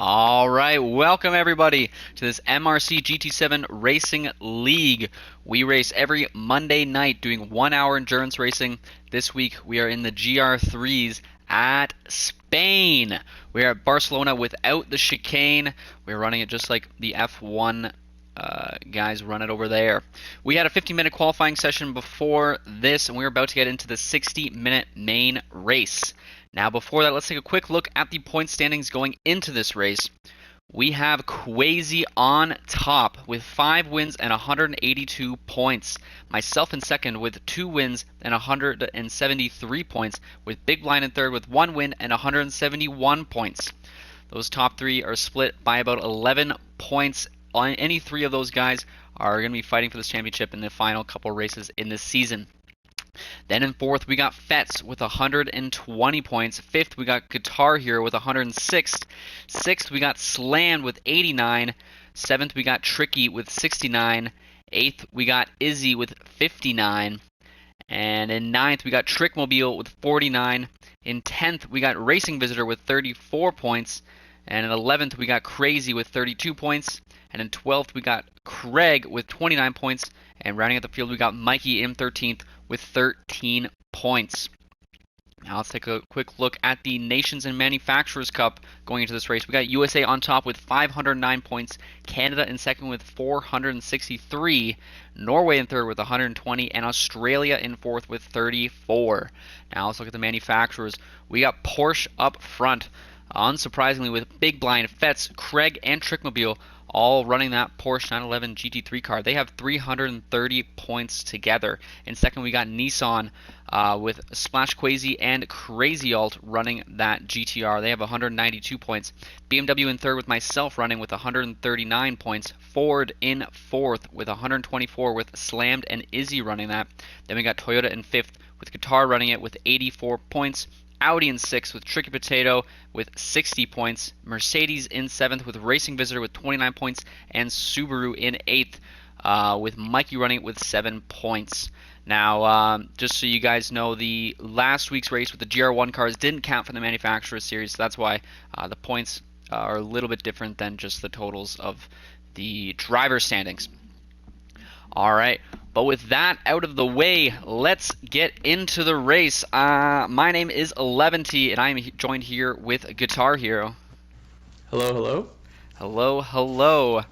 All right, welcome everybody to this MRC GT7 Racing League. We race every Monday night doing 1 hour endurance racing. This week we are in the GR3s at Spain. We are at Barcelona without the chicane. We're running it just like the F1 guys run it over there. We had a 15-minute qualifying session before this, and we're about to get into the 60-minute main race. Now, before that, let's take a quick look at the point standings going into this race. We have Quasi on top with 5 wins and 182 points. Myself in second with 2 wins and 173 points, with Big Blind in third with 1 win and 171 points. Those top 3 are split by about 11 points. Any 3 of those guys are going to be fighting for this championship in the final couple races in this season. Then in fourth, we got Fets with 120 points. Fifth, we got Guitar Hero with 106. Sixth, we got Slammed with 89. Seventh, we got Tricky with 69. Eighth, we got Izzy with 59. And in ninth, we got Trickmobile with 49. In 10th, we got Racing Visitor with 34 points. And in 11th, we got Crazy with 32 points. And in 12th, we got Craig with 29 points. And rounding out the field, we got Mikey in 13th with 13 points. Now let's take a quick look at the Nations and Manufacturers Cup going into this race. We got USA on top with 509 points, Canada in second with 463, Norway in third with 120, and Australia in fourth with 34. Now let's look at the manufacturers. We got Porsche up front, unsurprisingly, with Big Blind, Fets, Craig, and Trickmobile all running that Porsche 911 GT3 car. They have 330 points together. In second, we got Nissan with Splash Quasi and Crazy Alt running that GTR. They have 192 points. BMW in third with myself running with 139 points. Ford in fourth with 124 with Slammed and Izzy running that. Then we got Toyota in fifth with Guitar running it with 84 points. Audi in 6th with Tricky Potato with 60 points. Mercedes in 7th with Racing Visitor with 29 points. And Subaru in 8th with Mikey running it with 7 points. Now, just so you guys know, the last week's race with the GR1 cars didn't count for the Manufacturers Series, so that's why the points are a little bit different than just the totals of the driver standings. All right, but with that out of the way, let's get into the race. My name is 11T, and I am joined here with Guitar Hero. Hello, hello. Hello, hello.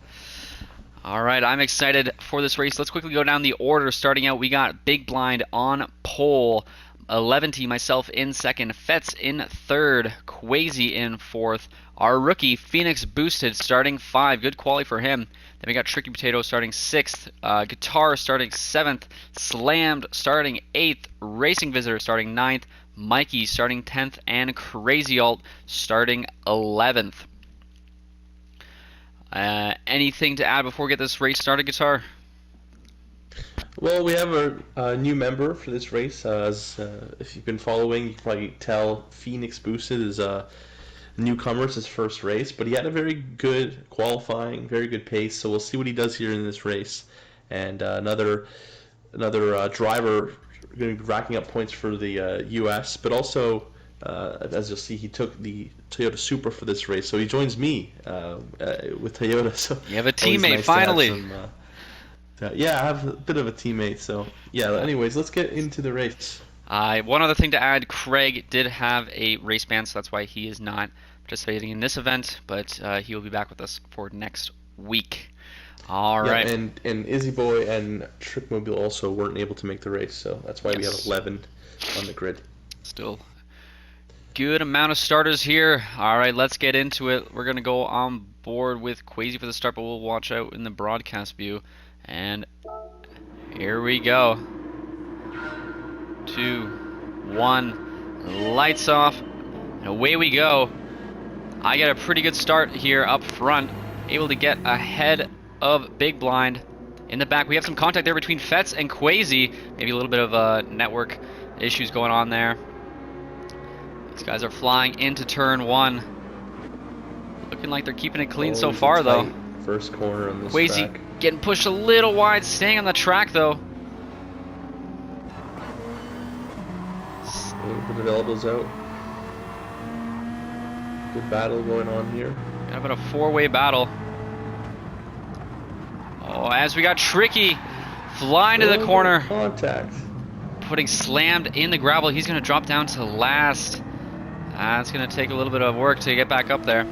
All right, I'm excited for this race. Let's quickly go down the order. Starting out, we got Big Blind on pole, 11T, myself in second, Fets in third, Quasi in fourth. Our rookie, Phoenix Boosted, starting 5. Good quality for him. Then we got Tricky Potato starting 6th, Guitar starting 7th, Slammed starting 8th, Racing Visitor starting 9th, Mikey starting 10th, and Crazy Alt starting 11th. Anything to add before we get this race started, Guitar? Well, we have a new member for this race. If you've been following, you can probably tell Phoenix Boosted is a newcomer. It's his first race, but he had a very good qualifying, very good pace. So we'll see what he does here in this race. And another driver going to be racking up points for the U.S., but also, as you'll see, he took the Toyota Supra for this race. So he joins me with Toyota. So you have a teammate, nice finally. Yeah, I have a bit of a teammate. So yeah. Anyways, let's get into the race. One other thing to add: Craig did have a race ban, so that's why he is not participating in this event. But he will be back with us for next week. All right. And Izzy Boy and Trickmobile also weren't able to make the race, so that's why we have 11 on the grid. Still good amount of starters here. All right, let's get into it. We're gonna go on board with Quasi for the start, but we'll watch out in the broadcast view. And here we go. 2, 1, lights off, and away we go. I get a pretty good start here up front, able to get ahead of Big Blind. In the back, we have some contact there between Fets and Quasi. Maybe a little bit of network issues going on there. These guys are flying into turn 1. Looking like they're keeping it clean so far, though. First corner on this Quasi track. Getting pushed a little wide, staying on the track, though. A little bit of elbows out. Good battle going on here. Got about a four-way battle. Oh, as we got Tricky flying to the corner. Contact. Putting slammed in the gravel. He's going to drop down to last. It's going to take a little bit of work to get back up there.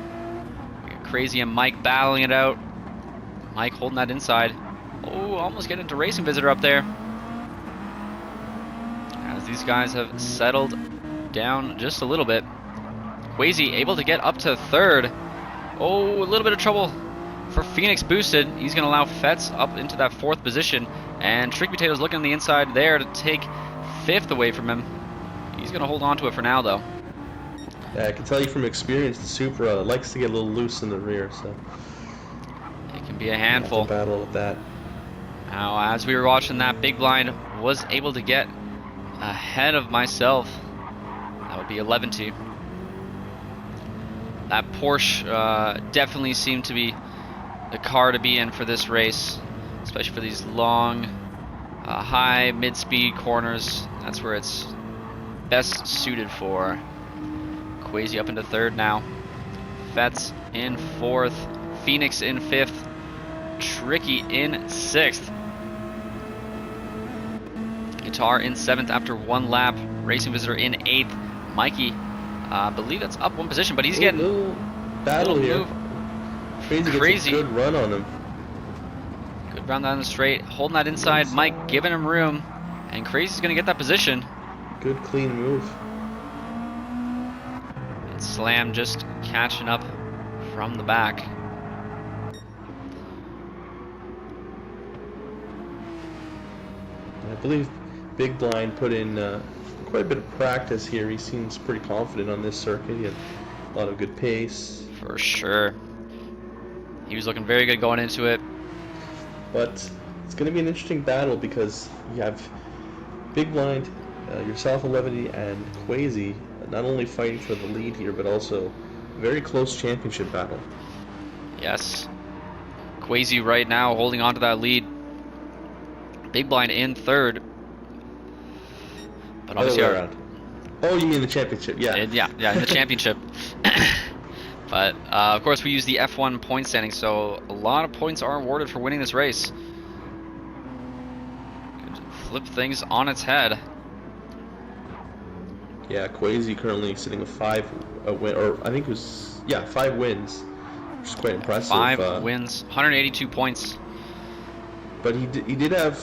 Crazy and Mike battling it out. Mike holding that inside. Oh, almost getting into Racing Visitor up there. As these guys have settled down just a little bit. Quasi able to get up to third. Oh, a little bit of trouble for Phoenix Boosted. He's going to allow Fetz up into that fourth position. And Trick Potato's looking on the inside there to take fifth away from him. He's going to hold on to it for now, though. Yeah, I can tell you from experience, the Supra likes to get a little loose in the rear, so it can be a handful. Have to battle with that. Now, as we were watching that, Big Blind was able to get ahead of myself. That would be 11-2. That Porsche definitely seemed to be the car to be in for this race, especially for these long, high, mid-speed corners. That's where it's best suited for. Quasi up into third now. Fetz in fourth. Phoenix in fifth. Tricky in sixth. Guitar in seventh after one lap. Racing Visitor in eighth. Mikey, I believe that's up one position, but he's getting a little battle here. Crazy. Gets a good run on him. Good run down the straight. Holding that inside. Mike giving him room. And Crazy's going to get that position. Good clean move. Slam just catching up from the back. I believe Big Blind put in quite a bit of practice here. He seems pretty confident on this circuit. He had a lot of good pace. For sure. He was looking very good going into it. But it's going to be an interesting battle because you have Big Blind, yourself, 11, and Quasi not only fighting for the lead here, but also a very close championship battle. Yes. Quasi right now holding on to that lead. Big Blind in third. But obviously Oh, you mean the championship? Yeah. In the championship. But of course we use the F1 point standing, so a lot of points are awarded for winning this race. Could flip things on its head. Yeah, Quasi currently sitting with 5 win, or I think it was 5 wins, which is quite impressive. 5 wins, 182 points. But he did have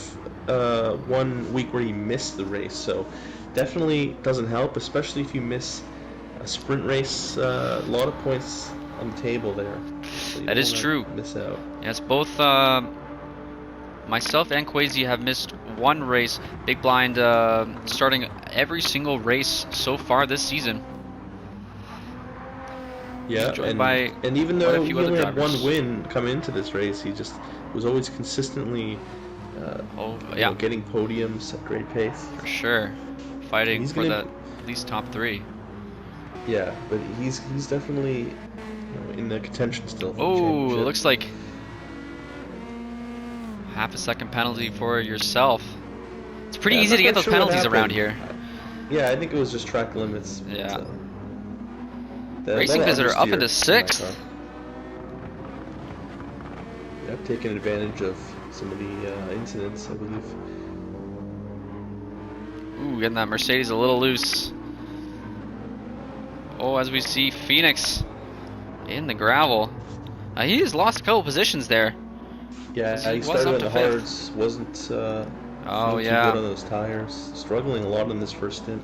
1 week where he missed the race, so definitely doesn't help, especially if you miss a sprint race. A lot of points on the table there. So that is true. Miss out. Yes, both myself and Quasi have missed 1 race. Big Blind starting every single race so far this season. Yeah, and even though he only had 1 win come into this race, he just was always consistently getting podiums at great pace. For sure. Fighting for the at least top 3. Yeah, but he's definitely in the contention still. Oh, it looks like half a second penalty for yourself. It's pretty easy to get those penalties around here. Yeah, I think it was just track limits. Yeah. Racing Visitor up into 6th. I've taken advantage of some of the incidents, I believe. Ooh, getting that Mercedes a little loose. Oh, as we see Phoenix in the gravel. He has lost a couple positions there. Yeah, he started on the hards, wasn't too good on those tires. Struggling a lot in this first stint.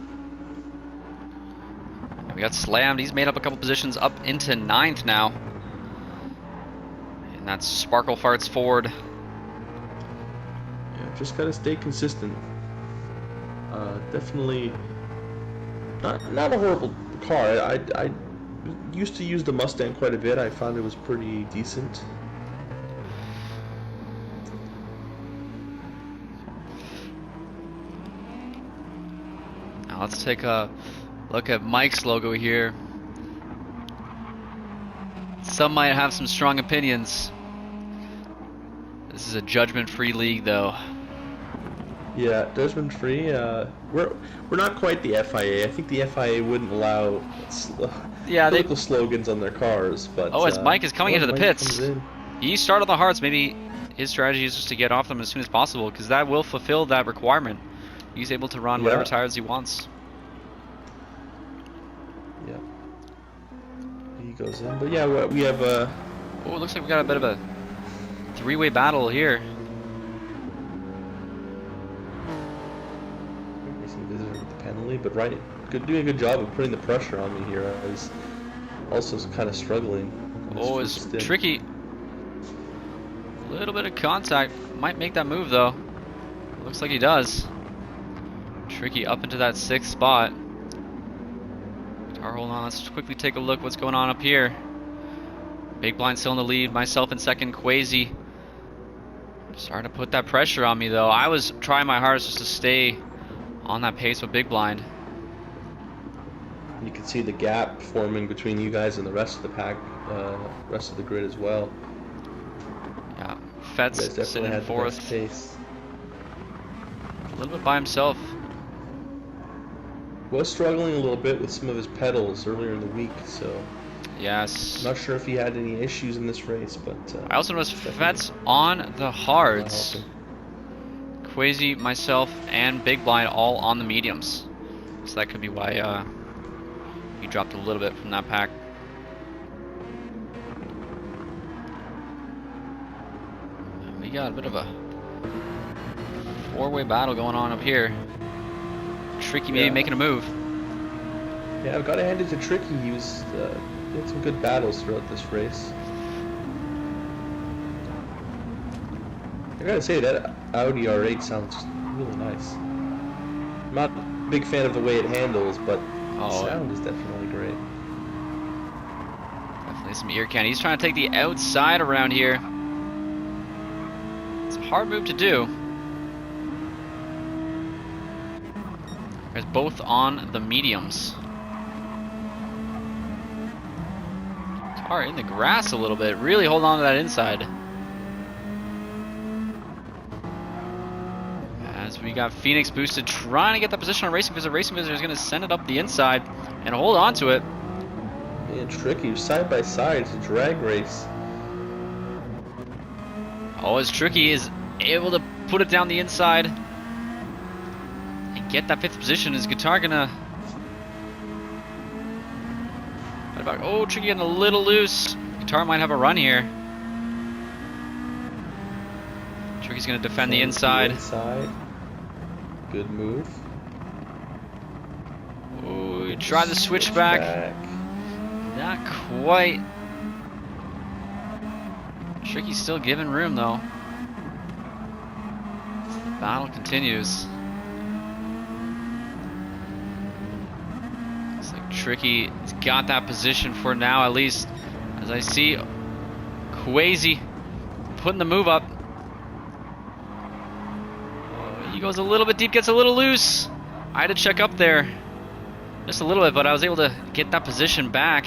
We got slammed. He's made up a couple positions up into 9th now. And that's Sparkle Farts Ford. Yeah, just gotta stay consistent. Definitely not a horrible car. I used to use the Mustang quite a bit. I found it was pretty decent. Now let's take a look at Mike's logo here. Some might have some strong opinions. This is a judgment-free league, though. Yeah, judgment-free. We're not quite the FIA. I think the FIA wouldn't allow Yeah, they. political slogans on their cars, but Oh, as Mike is coming into the Mike pits, comes in. he started the hards. Maybe his strategy is just to get off them as soon as possible, because that will fulfill that requirement. He's able to run whatever tires he wants. Yeah. He goes in, but yeah, we have Oh, it looks like we got a bit of a three-way battle here. Racing visitor with the penalty, but doing a good job of putting the pressure on me here. I was also kind of struggling. Oh, it's tricky. A little bit of contact. Might make that move, though. Looks like he does. Tricky up into that 6th spot. Car holding on. Let's quickly take a look what's going on up here. Big Blind still in the lead. Myself in second. Quasi starting to put that pressure on me, though. I was trying my hardest just to stay on that pace with Big Blind. You can see the gap forming between you guys and the rest of the pack, rest of the grid as well. Yeah, Fetz sitting in 4th. Pace. A little bit by himself. Was struggling a little bit with some of his pedals earlier in the week, so yes. Not sure if he had any issues in this race, but I also noticed Fetz on the hards. Quasi, myself, and Big Blind all on the mediums, so that could be why he dropped a little bit from that pack. We got a bit of a 4-way battle going on up here. Tricky maybe making a move. Yeah, I've got to hand it to Tricky. He had some good battles throughout this race. I gotta say, that Audi R8 sounds really nice. I'm not a big fan of the way it handles, but the sound is definitely great. Definitely some ear candy. He's trying to take the outside around here. It's a hard move to do. Guys both on the mediums. Car in the grass a little bit. Really hold on to that inside. As we got Phoenix boosted, trying to get that position on Racing Visitor. Racing Visitor is going to send it up the inside and hold on to it. Man, Tricky, side by side. It's a drag race. Oh, as Tricky is able to put it down the inside and get that 5th position. Is Guitar gonna? Oh, Tricky getting a little loose. Guitar might have a run here. Tricky's gonna defend the inside. Good move. Oh, try the switchback. Not quite. Tricky's still giving room though. Battle continues. Looks like Tricky's got that position for now, at least. As I see Quasi putting the move up. Oh, he goes a little bit deep, gets a little loose. I had to check up there just a little bit, but I was able to get that position back.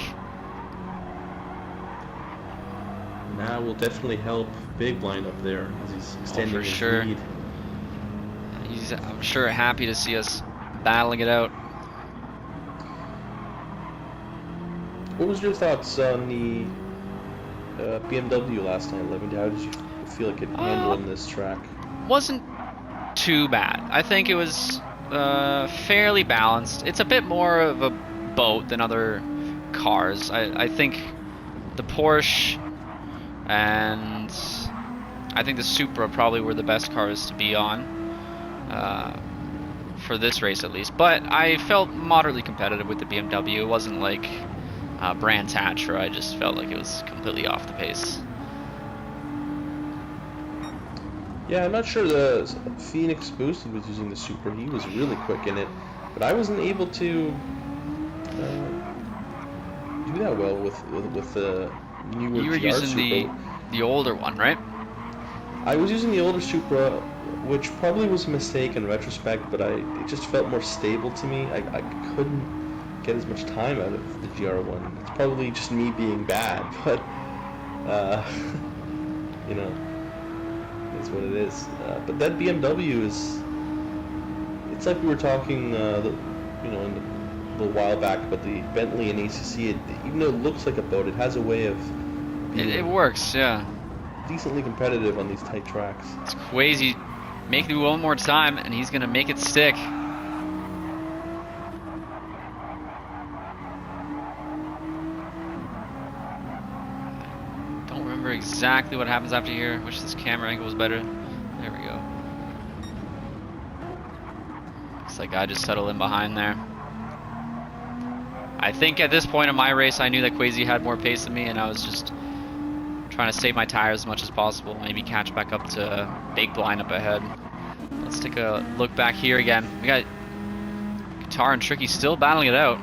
Now will definitely help Big Blind up there as he's extending his lead. He's, I'm sure, happy to see us battling it out. What was your thoughts on the BMW last night, Levin? How did you feel like it handled on this track? Wasn't too bad. I think it was fairly balanced. It's a bit more of a boat than other cars. I think the Porsche and I think the Supra probably were the best cars to be on for this race, at least. But I felt moderately competitive with the BMW. It wasn't like Brands Hatch, where I just felt like it was completely off the pace. Yeah, I'm not sure the Phoenix Boosted was using the Supra. He was really quick in it, but I wasn't able to do that well with the newer You were GR using Supra. the older one, right? I was using the older Supra, which probably was a mistake in retrospect, but it just felt more stable to me. I couldn't get as much time out of the GR1. It's probably just me being bad, but you know, it's what it is. But that BMW is, it's like we were talking, you know, in the little while back, but the Bentley and ACC, even though it looks like a boat, it has a way of being It works, yeah. decently competitive on these tight tracks. It's Quasi making it one more time, and he's gonna make it stick. Don't remember exactly what happens after here. Wish this camera angle was better. There we go. Looks like I just settled in behind there. I think at this point in my race, I knew that Quasi had more pace than me, and I was just trying to save my tires as much as possible. Maybe catch back up to big blind up ahead. Let's take a look back here again. We got Guitar and Tricky still battling it out.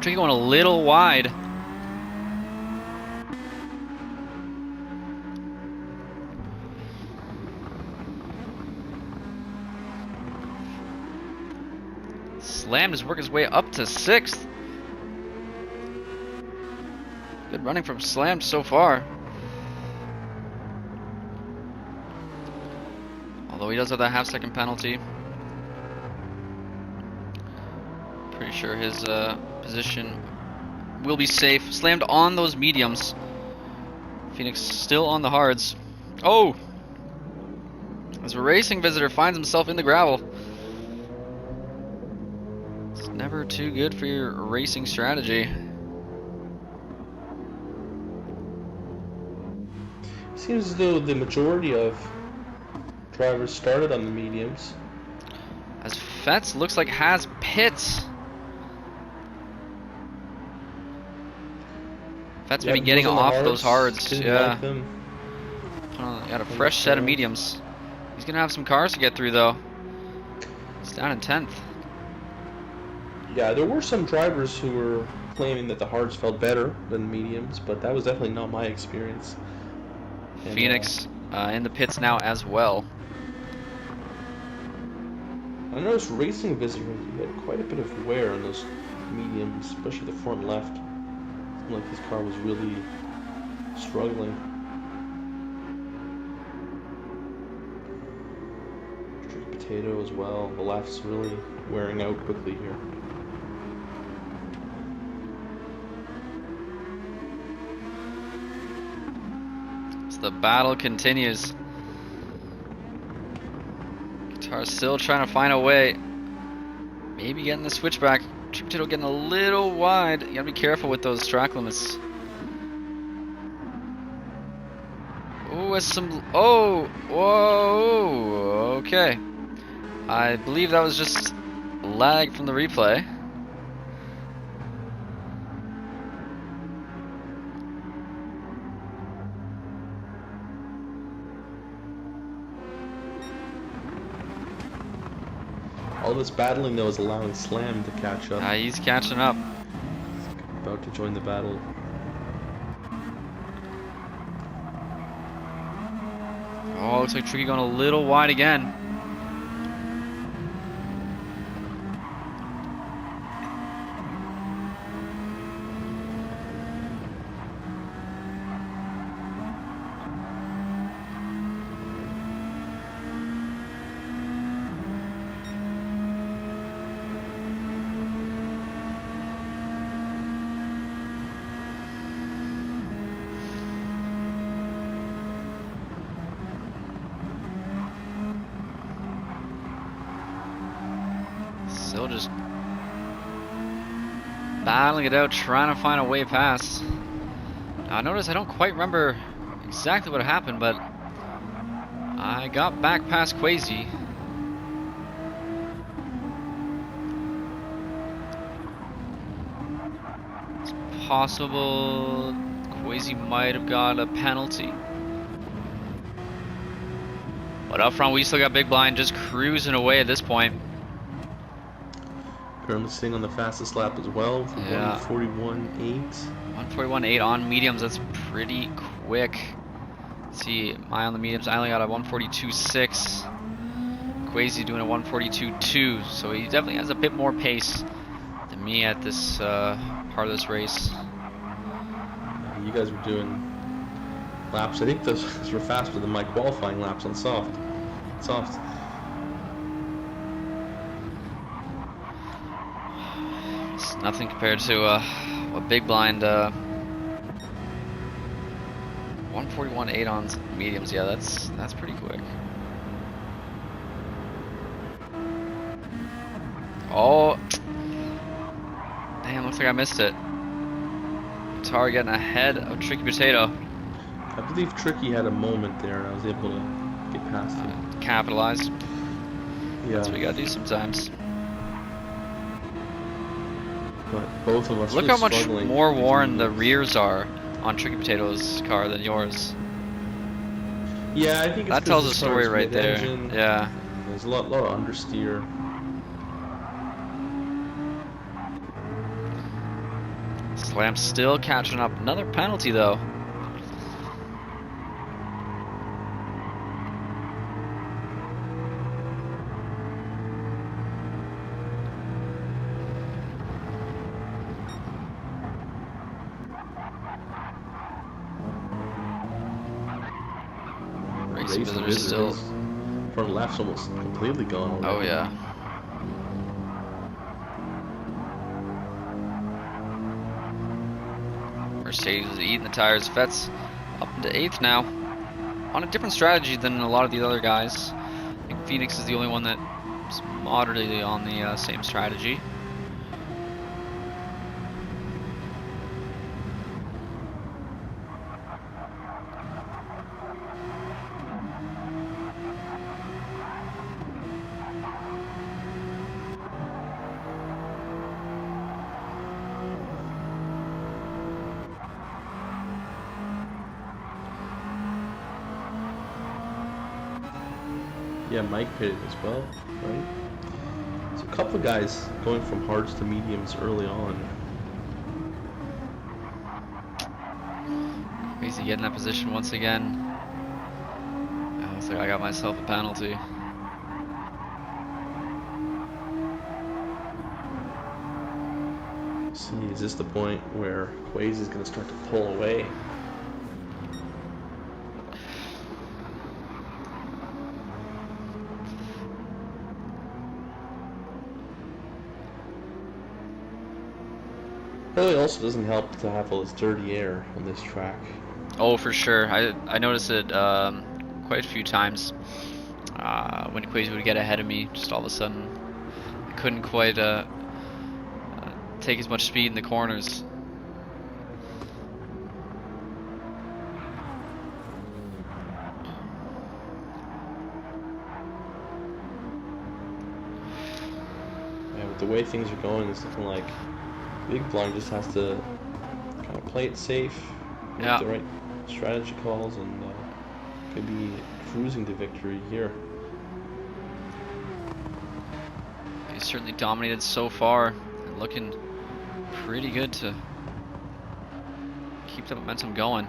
Tricky going a little wide. Slam just working his way up to 6th. Good running from Slam so far. Although he does have that half-second penalty. Pretty sure his position will be safe. Slammed on those mediums. Phoenix still on the hards. Oh! As a racing visitor finds himself in the gravel. It's never too good for your racing strategy. Seems as though the majority of drivers started on the mediums. As Fetz looks like has pits. Fetz maybe getting off those hards. Yeah. Got a fresh set of mediums. He's gonna have some cars to get through though. He's down in 10th. Yeah, there were some drivers who were claiming that the hards felt better than mediums, but that was definitely not my experience. And, Phoenix in the pits now as well. I noticed racing visitor, he had quite a bit of wear on those mediums, especially the front left. Seemed like his car was really struggling. Tricky Potato as well. The left's really wearing out quickly here. The battle continues. Guitar's still trying to find a way. Maybe getting the switchback. Tricky Potato getting a little wide. You gotta be careful with those track limits. Oh, some. Oh, whoa. Okay. I believe that was just lag from the replay. All this battling though is allowing Slam to catch up. He's catching up. He's about to join the battle. Oh, looks like Tricky going a little wide again. Still just battling it out, trying to find a way past. Now, I notice I don't quite remember exactly what happened, but I got back past Quasi. It's possible Quasi might have got a penalty. But up front, we still got Big Blind just cruising away at this point. Currently sitting on the fastest lap as well. Yeah. 141.8. 141.8 on mediums. That's pretty quick. Let's see, my on the mediums, I only got a 142.6. Quasi doing a 142.2. So he definitely has a bit more pace than me at this part of this race. You guys were doing laps. I think those were faster than my qualifying laps on soft. Nothing compared to a big blind 141 8-ons mediums. Yeah, that's pretty quick. Oh, damn! Looks like I missed it. Tar getting ahead of Tricky Potato. I believe Tricky had a moment there, and I was able to get past him. Capitalized. Yeah. That's what we gotta do sometimes. But both of us Look really how much struggling more with these worn the mediums. rears are on Tricky Potato's car than yours. Yeah, I think it's That 'cause tells a this car story is right there. mid-engine. Yeah. There's a lot of understeer. Slam still catching up. Another penalty though. Racing Visitor's still. His front left's almost completely gone already. Oh yeah. Mercedes is eating the tires. Vet's up into 8th now. On a different strategy than a lot of the other guys. I think Phoenix is the only one that's moderately on the same strategy. Yeah, Mike pitted as well, right? So a couple of guys going from hards to mediums early on. Crazy getting that position once again. Looks like I got myself a penalty. See, is this the point where Quaze is going to start to pull away? Really also doesn't help to have all this dirty air on this track. Oh, for sure. I noticed it quite a few times when Quazy would get ahead of me. Just all of a sudden, I couldn't quite take as much speed in the corners. Yeah, with the way things are going, it's looking like Big Blind just has to kind of play it safe, make the right strategy calls, and could be cruising to victory here. He's certainly dominated so far, and looking pretty good to keep the momentum going.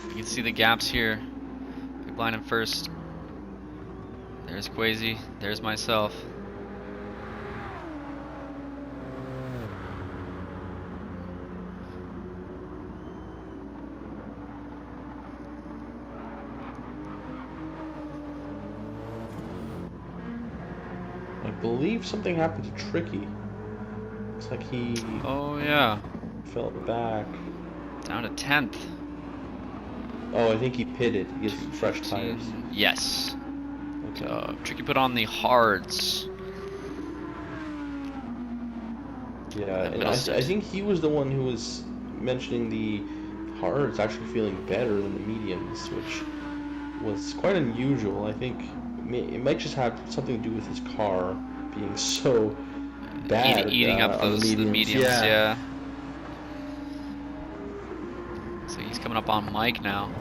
You can see the gaps here. Big Blind in first. There's Quazy. There's myself. I believe something happened to Tricky. Looks like he Oh yeah. fell back. Down to 10th. Oh, I think he pitted. He gets fresh 2:15. tires. Yes. Okay. So Tricky put on the hards. Yeah, and I Middlestead. think he was the one who was mentioning the hards actually feeling better than the mediums, which was quite unusual. I think it might just have something to do with his car being so bad Eating up on the mediums, Yeah. yeah. So he's coming up on Mike now.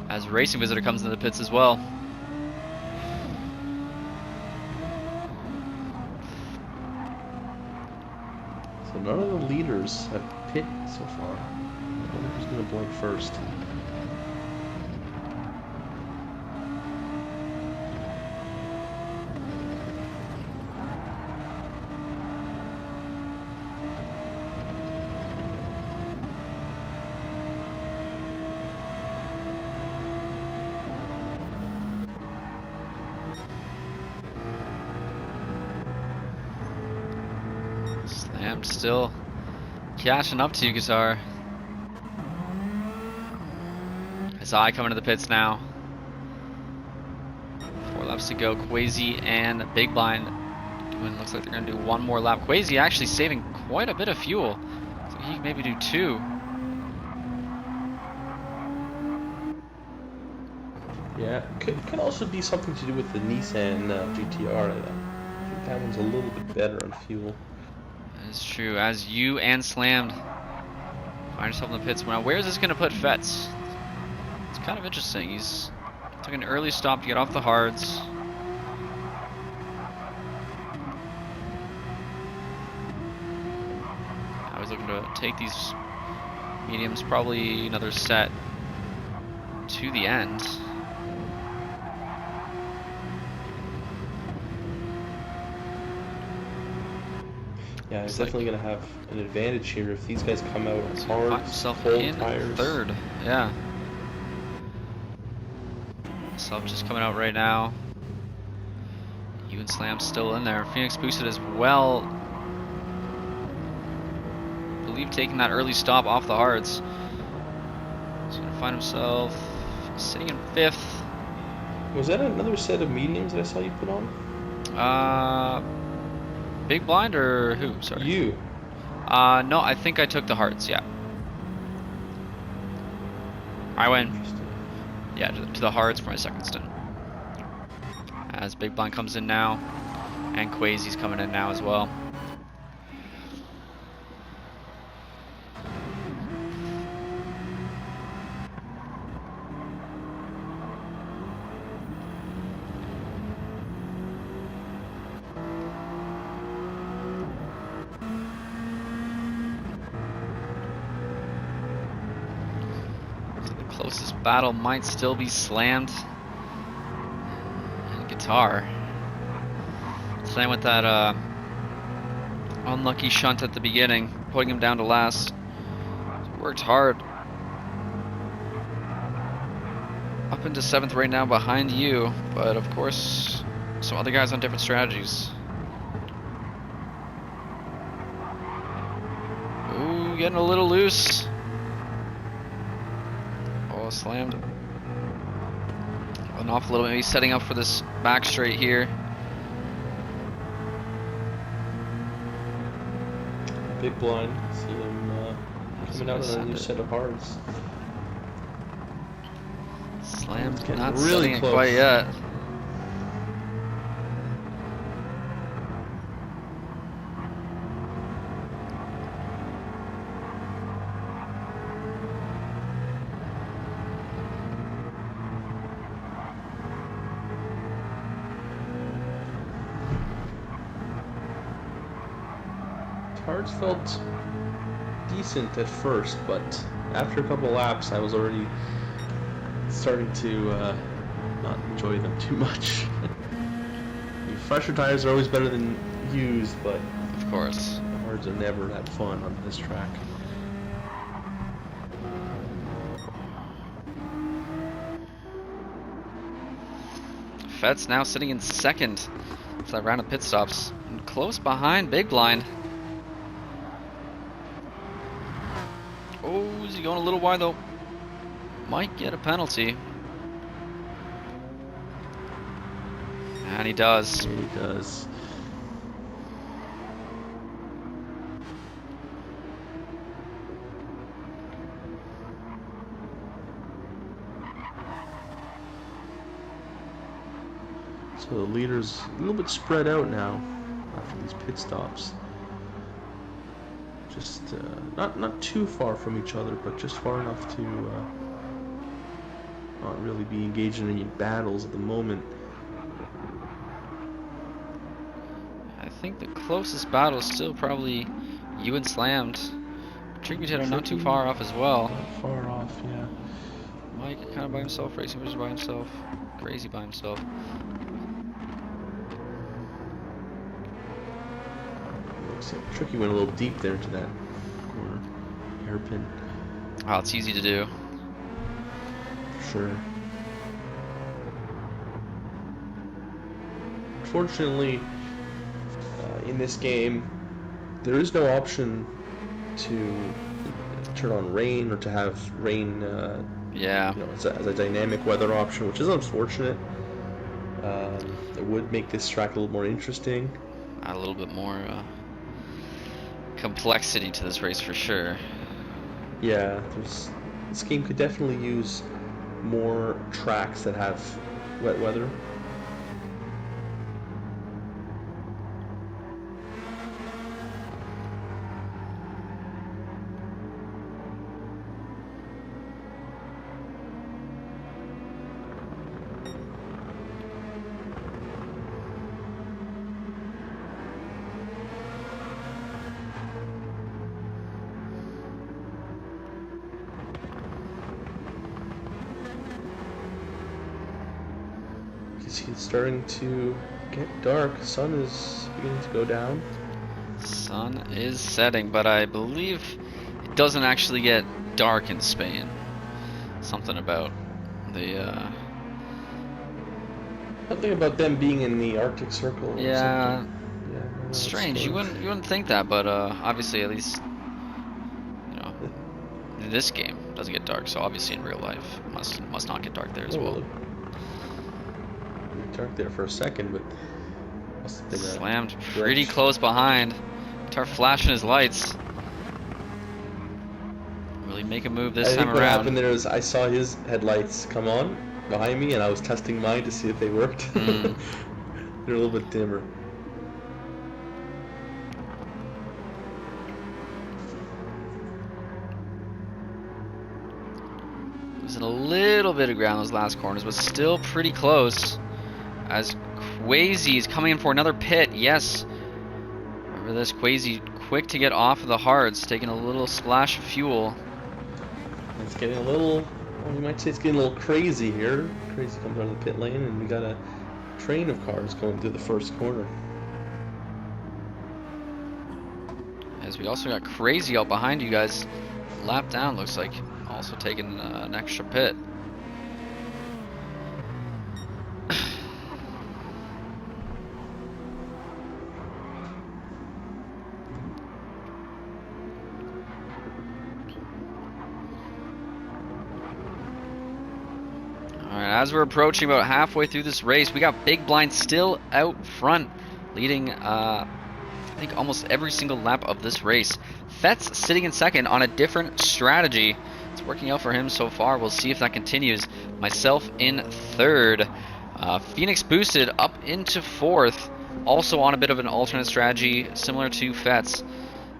As Racing Visitor comes into the pits as well. So none of the leaders have pit so far. I wonder who's going to blink first. Slammed still catching up to you, Guitar. Azai coming to the pits now. 4 laps to go. Quasi and Big Blind doing, looks like they're going to do one more lap. Quasi actually saving quite a bit of fuel. So he can maybe do 2. Yeah, could also be something to do with the Nissan GTR. I think that one's a little bit better on fuel. That is true. As you and Slammed find yourself in the pits. Now, where is this going to put Fetz? It's kind of interesting. He's took an early stop to get off the hards. Now he's looking to take these mediums, probably another set to the end. Yeah, he's definitely going to have an advantage here if these guys come out So hard, find himself cold in tires. 3rd. Yeah. Sub just coming out right now. You and Slam still in there. Phoenix boosted as well. I believe taking that early stop off the hards. He's going to find himself sitting in 5th. Was that another set of mediums that I saw you put on? Big Blind or who? Sorry. You. No, I think I took the hearts, yeah. I went, yeah, to the hearts for my second stint. As Big Blind comes in now, and Quasi's coming in now as well. Closest battle might still be Slammed and Guitar. Slam with that unlucky shunt at the beginning, putting him down to last. Worked hard. Up into 7th right now behind you, but of course some other guys on different strategies. Ooh, getting a little loose. Slammed. Went off a little bit, maybe setting up for this back straight here. Big Blind. See him coming out on a new set of hards. Slammed, getting not really setting it close. quite yet. Hards felt decent at first, but after a couple laps, I was already starting to not enjoy them too much. Fresher tires are always better than used, but Of course. the hards are never that fun on this track. Fetz now sitting in 2nd for that round of pit stops. And close behind Big Blind. Oh, is he going a little wide though? Might get a penalty. And he does. Yeah, he does. So the leader's a little bit spread out now after these pit stops. Just not too far from each other, but just far enough to not really be engaged in any battles at the moment. I think the closest battle is still probably you and Slammed. Tricky not too far off as well. Not far off, yeah. Mike kind of by himself, Racing Wizard by himself, Crazy by himself. Looks like Tricky went a little deep there into that corner hairpin. Oh, it's easy to do. Sure. Fortunately, in this game, there is no option to turn on rain or to have rain, Yeah, as a dynamic weather option, which is unfortunate. It would make this track a little more interesting. add a little bit more complexity to this race for sure. Yeah, this game could definitely use more tracks that have wet weather. It's starting to get dark. The sun is beginning to go down. Sun is setting, but I believe it doesn't actually get dark in Spain. Something about the Something about them being in the Arctic Circle or yeah, something. Yeah, strange. You wouldn't think that, but obviously, at least in this game it doesn't get dark. So obviously, in real life, it must not get dark there as well. Dark there for a second, but must have been slammed pretty close behind. Guitar flashing his lights. Really make a move this time around. What happened there is I saw his headlights come on behind me, and I was testing mine to see if they worked. They're a little bit dimmer. Losing a little bit of ground those last corners, but still pretty close. As Quasi is coming in for another pit. Yes. Remember this, Quasi quick to get off of the hards, taking a little splash of fuel. It's getting a little, well, you might say it's getting a little crazy here. Crazy comes out of the pit lane, and we got a train of cars going through the first corner. As we also got Crazy out behind you guys. Lap down, looks like. Also taking an extra pit. As we're approaching about halfway through this race, we got Big Blind still out front, leading, I think, almost every single lap of this race. Fetz sitting in second on a different strategy. It's working out for him so far. We'll see if that continues. Myself in third. Phoenix Boosted up into fourth, also on a bit of an alternate strategy, similar to Fetz.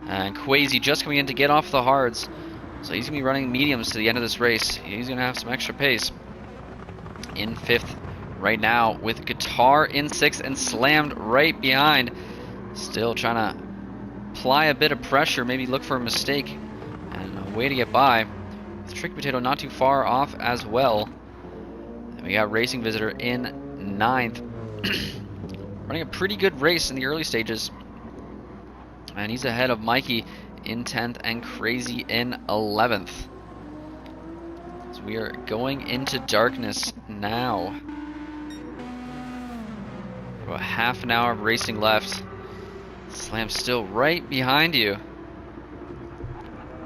And Quasi just coming in to get off the hards. So he's going to be running mediums to the end of this race. He's going to have some extra pace. In fifth right now with Guitar in sixth and Slammed right behind. Still trying to apply a bit of pressure, maybe look for a mistake and a way to get by. With Tricky Potato not too far off as well. And we got Racing Visitor in ninth. Running a pretty good race in the early stages. And he's ahead of Mikey in 10th and Crazy in 11th. So we are going into darkness now. About half an hour of racing left. Slam's still right behind you.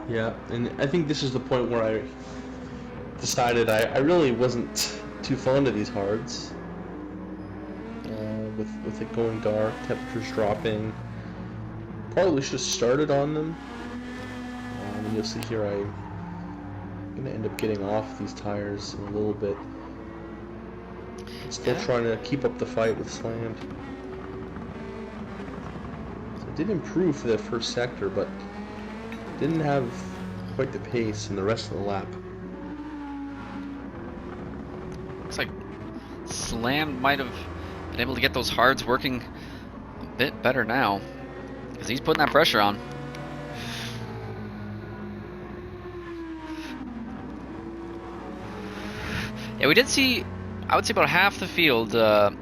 Yeah, and I think this is the point where I decided I really wasn't too fond of these hards. With it going dark, temperatures dropping. Probably should have started on them. And you'll see here I'm going to end up getting off these tires in a little bit. Still trying to keep up the fight with Slammed. So it did improve for that first sector, but didn't have quite the pace in the rest of the lap. Looks like Slammed might have been able to get those hards working a bit better now, because he's putting that pressure on. Yeah, we did see, I would say, about half the field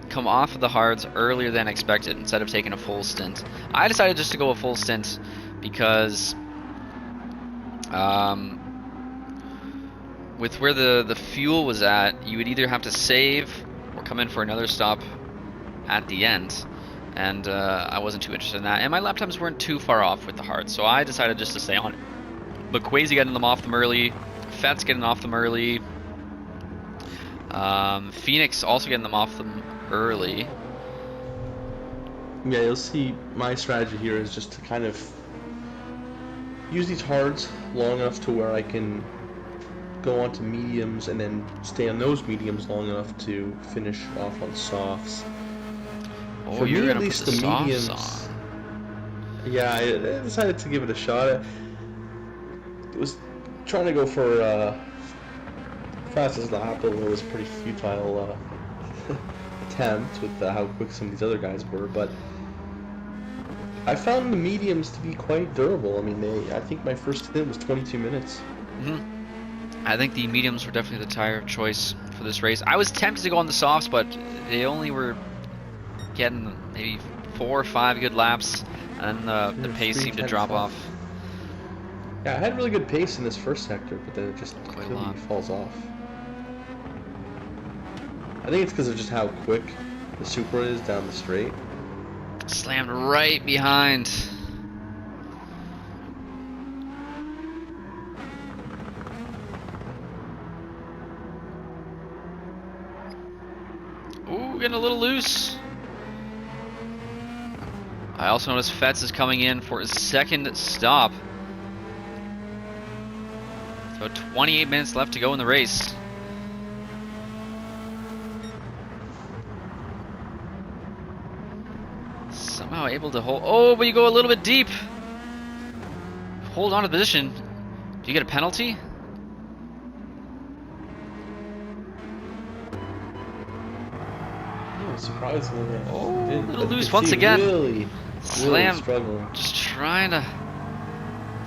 come off of the hards earlier than expected instead of taking a full stint. I decided just to go a full stint because with where the fuel was at, you would either have to save or come in for another stop at the end. and I wasn't too interested in that. And my lap times weren't too far off with the hards, so I decided just to stay on it. But Quasi getting them off them early, Fet's getting off them early, Phoenix also getting them off them early. Yeah, you'll see my strategy here is just to kind of use these hards long enough to where I can go on to mediums and then stay on those mediums long enough to finish off on softs. Oh, For you're me, at gonna least put the softs mediums. on. Yeah, I decided to give it a shot. I was trying to go for fastest lap, although it was a pretty futile attempt with how quick some of these other guys were. But I found the mediums to be quite durable. I mean, I think my first stint was 22 minutes. I think the mediums were definitely the tire of choice for this race. I was tempted to go on the softs, but they only were getting maybe 4 or 5 good laps, and the pace seemed to drop off. Yeah, I had really good pace in this first sector, but then it just completely falls off. I think it's because of just how quick the Supra is down the straight. Slammed right behind. Ooh, getting a little loose. I also noticed Fetz is coming in for his second stop. So 28 minutes left to go in the race. Somehow able to hold. Oh, but you go a little bit deep. Hold on to the position. Do you get a penalty? Yeah, surprisingly. Oh, a little loose once again. Really Slam. struggling. Just trying to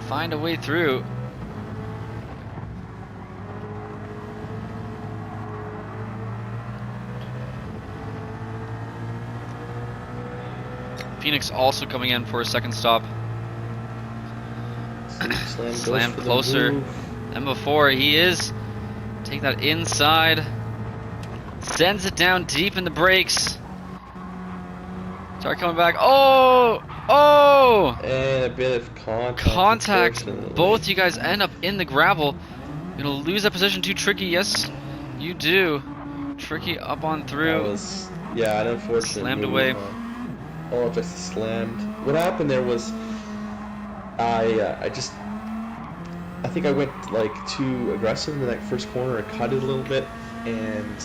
find a way through. Phoenix also coming in for a second stop. Slam closer than before. He is. Take that inside. Sends it down deep in the brakes. Start coming back. Oh! Oh! And a bit of Contact. Both you guys end up in the gravel. You're gonna lose that position too. Tricky. Yes, you do. Tricky up on through. That was, yeah, an unfortunate Slammed move. away. Oh, just slammed. What happened there was, I think I went like too aggressive in that first corner. I cut it a little bit, and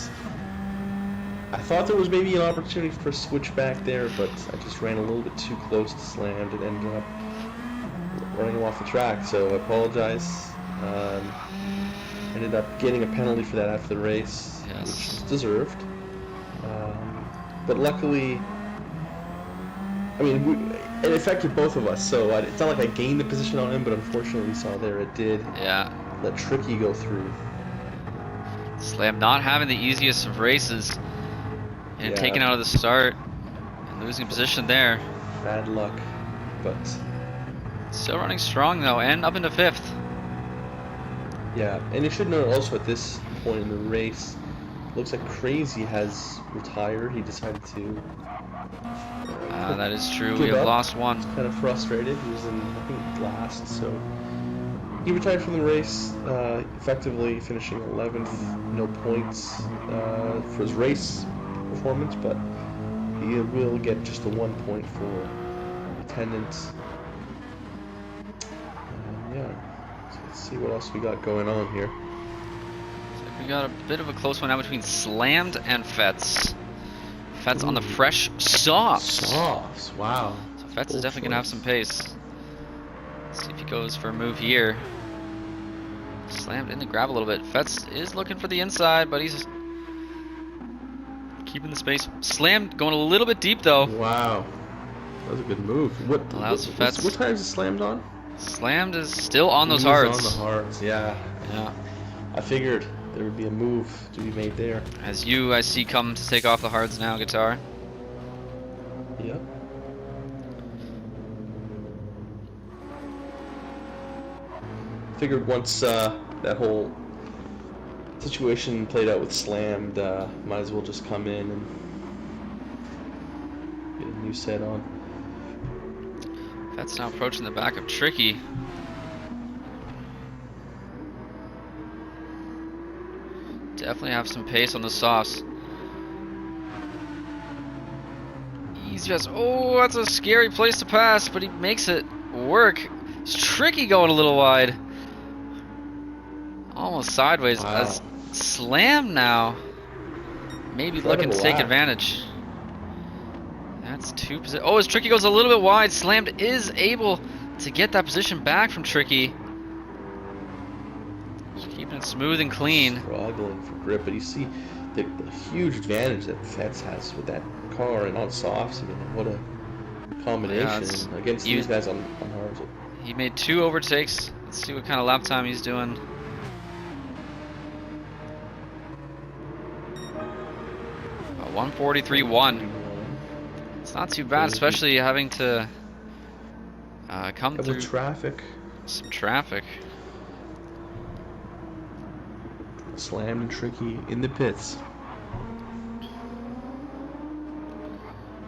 I thought there was maybe an opportunity for a switch back there, but I just ran a little bit too close to slammed and ended up running him off the track. So I apologize. Ended up getting a penalty for that after the race, Yes. which was deserved. But luckily, I mean, it affected both of us, so it's not like I gained the position on him, but unfortunately we saw there it did. Yeah. Let Tricky go through. Slam not having the easiest of races. And Yeah. taken out of the start. And losing position there. Bad luck, but Still running strong though, and up into 5th. yeah. And you should note also at this point in the race, looks like Crazy has retired. He decided to. That is true. give We have up. lost one. He's kind of frustrated. He was in, I think, last, so he retired from the race, effectively finishing 11th, no points for his race performance, but he will get just a 1 point for attendance. Yeah, so let's see what else we got going on here. We got a bit of a close one now between Slammed and Fetz. Fetz on the fresh softs. Softs, wow. So Fetz is Full definitely going to have choice. some pace. Let's see if he goes for a move here. Slammed in the gravel a little bit. Fetz is looking for the inside, but he's keeping the space. Slammed going a little bit deep though. Wow, that was a good move. Allows Fetz. What tires is Slammed on? Slammed is still on those He's hards. on the hards, yeah. Yeah. I figured there would be a move to be made there. As you, I see, come to take off the hards now, Guitar. Yep. Figured once that whole situation played out with Slammed, might as well just come in and get a new you said on. That's now approaching the back of Tricky. Definitely have some pace on the softs. He's just, oh, that's a scary place to pass, but he makes it work. It's Tricky going a little wide. Almost sideways. Wow. As Slam now. Maybe looking to take advantage. That's two positions. Oh, as Tricky goes a little bit wide, Slammed is able to get that position back from Tricky. Just keeping it smooth and clean. Struggling for grip, but you see the huge advantage that Fetz has with that car and on softs. I mean, what a combination against these guys on hards. He made 2 overtakes. Let's see what kind of lap time he's doing. About 1:43.1. It's not too bad, especially having to come through traffic. Some traffic. Slammed and Tricky in the pits.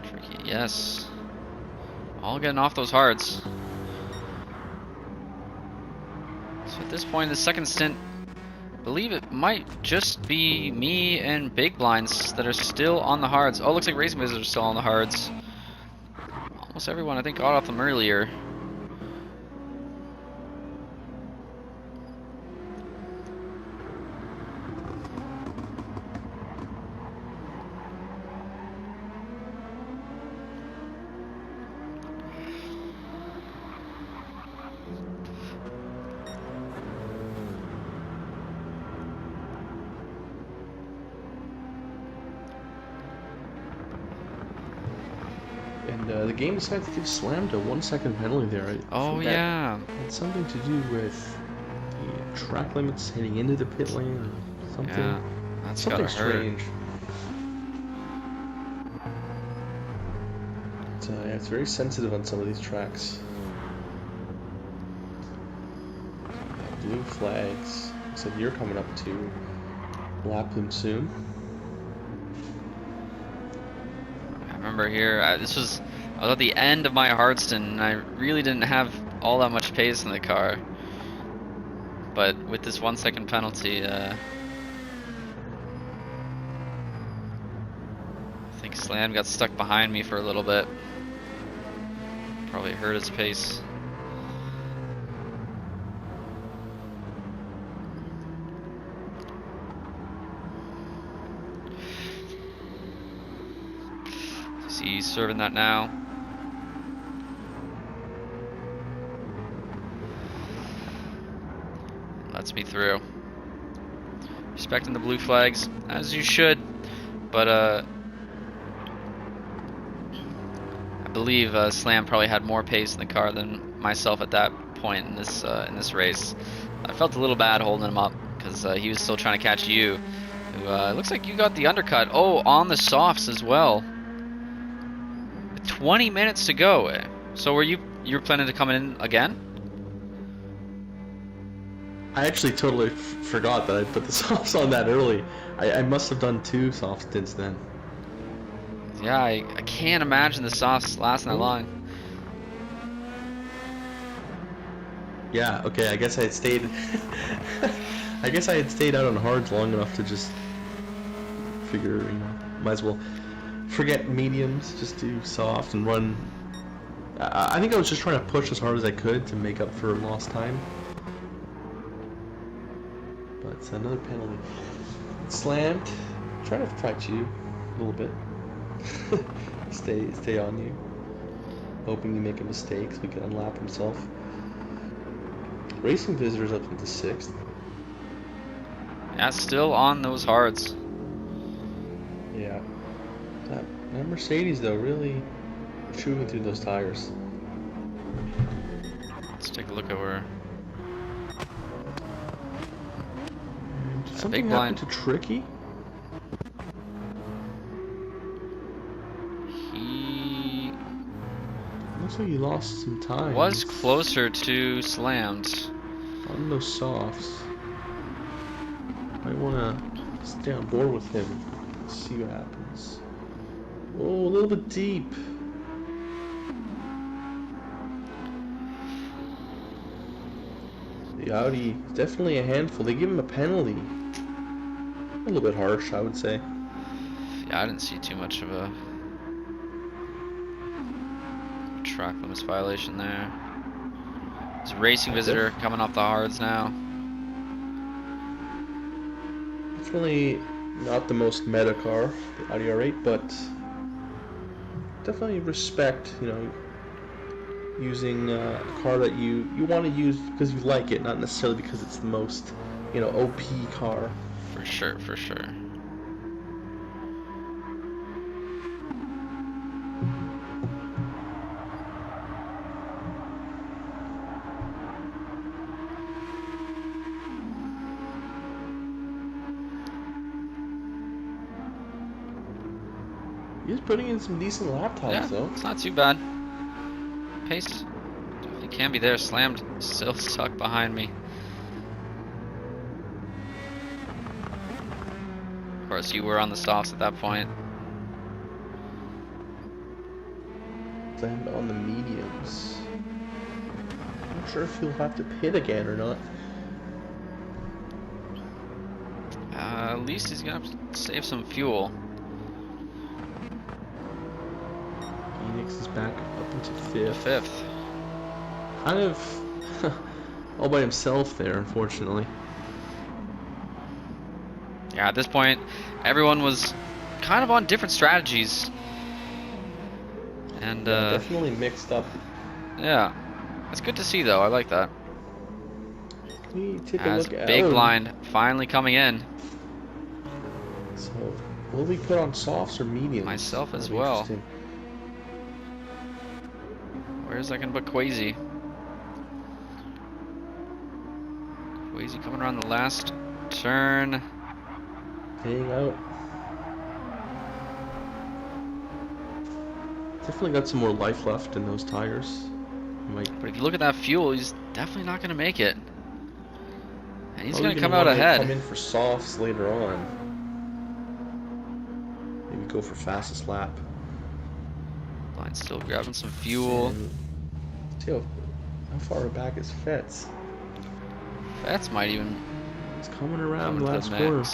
Tricky, yes. All getting off those hards. So at this point in the second stint, I believe it might just be me and Big Blinds that are still on the hards. Oh, looks like Racing Visitors are still on the hards. Almost everyone, I think, got off them earlier. And the game decided to give Slammed a 1-second penalty there. Oh, yeah. It had something to do with the track limits heading into the pit lane or something. Yeah, that's something gotta hurt. strange. Yeah, it's very sensitive on some of these tracks. Blue flags. So you're coming up to lap them soon. I remember here, I was at the end of my Hardston, and I really didn't have all that much pace in the car. But with this 1-second penalty, I think Slam got stuck behind me for a little bit. Probably hurt his pace. See, he's serving that now. Lets me through. Respecting the blue flags, as you should, but I believe Slam probably had more pace in the car than myself at that point in this race. I felt a little bad holding him up because he was still trying to catch you. Who looks like you got the undercut. Oh, on the softs as well. 20 minutes to go. So you were planning to come in again? I actually totally forgot that I put the softs on that early. I must have done 2 soft stints then. Yeah, I can't imagine the softs lasting that long. Yeah, okay, I guess I had stayed I guess I had stayed out on hards long enough to just figure, might as well forget mediums, just do soft and run. I think I was just trying to push as hard as I could to make up for lost time. But it's another penalty. Slammed. Try to fight you a little bit. Stay on you. Hoping you make a mistake so he can unlap himself. Racing Visitors up into 6th. Yeah, still on those hards. Yeah. That Mercedes, though, really chewing through those tires. Let's take a look at where. Did something happen to Tricky? He Looks like he lost some time. was closer to Slammed. On those softs. Might want to stay on board with him. See what happens. Oh, a little bit deep. Audi, definitely a handful. They give him a penalty. A little bit harsh, I would say. Yeah, I didn't see too much of a track limits violation there. It's a racing visitor coming off the hards now. Definitely not the most meta car, the Audi R8, but definitely respect, you know, using a car that you want to use because you like it, not necessarily because it's the most, you know, OP car. For sure, for sure. He's putting in some decent lap times, though. It's not too bad. Pace definitely can be there. Slammed, still stuck behind me. Of course, you were on the softs at that point. Slammed on the mediums. Not sure if he'll have to pit again or not. At least he's gonna save some fuel. Phoenix is back up into fifth. Kind of all by himself there, unfortunately. Yeah, at this point, everyone was kind of on different strategies. And yeah, definitely mixed up. Yeah, it's good to see though. I like that. Can we take a look at big blind finally coming in. So, will we put on softs or mediums? Myself as well. Where's I gonna put Quasi? Quasi coming around the last turn. Paying out. Definitely got some more life left in those tires. But if you look at that fuel, he's definitely not gonna make it. And he's gonna come out ahead. Come in for softs later on. Maybe go for fastest lap. Blind still grabbing some fuel. And see how far back is Fetz? Fetz might even. It's coming around the last corner.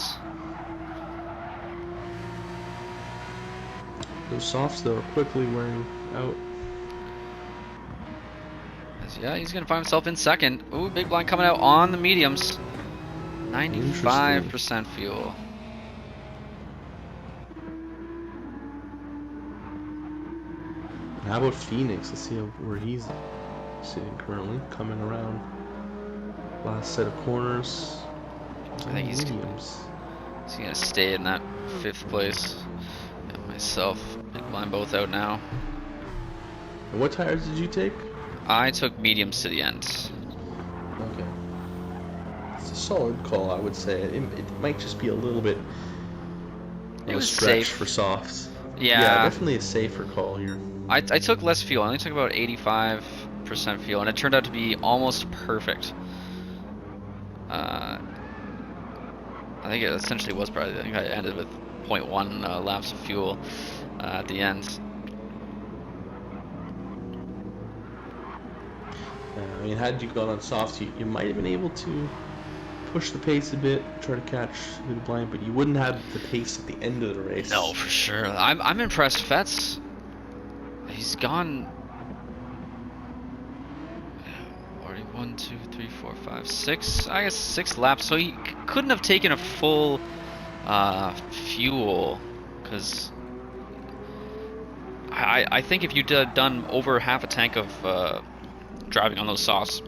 Those softs though are quickly wearing out. Yeah, he's gonna find himself in second. Ooh, big blind coming out on the mediums. 95% fuel. How about Phoenix? Let's see where he's sitting currently. Coming around. Last set of corners. I think he's gonna stay in that 5th place. And myself, big blind both out now. And what tires did you take? I took mediums to the end. Okay. It's a solid call, I would say. It might just be a little bit it was stretch safe for softs. Yeah, definitely a safer call here. I took less fuel. I only took about 85% fuel, and it turned out to be almost perfect. I think it essentially was probably. I think I ended with 0.1 laps of fuel at the end. I mean, had you gone on softs, you might have been able to push the pace a bit, try to catch the blind, but you wouldn't have the pace at the end of the race. No, for sure. I'm impressed. Fetz, he's gone 1, 2, 3, 4, 5, 6. I guess 6 laps. So he couldn't have taken a full fuel, because I think if you'd done over half a tank of driving on those softs,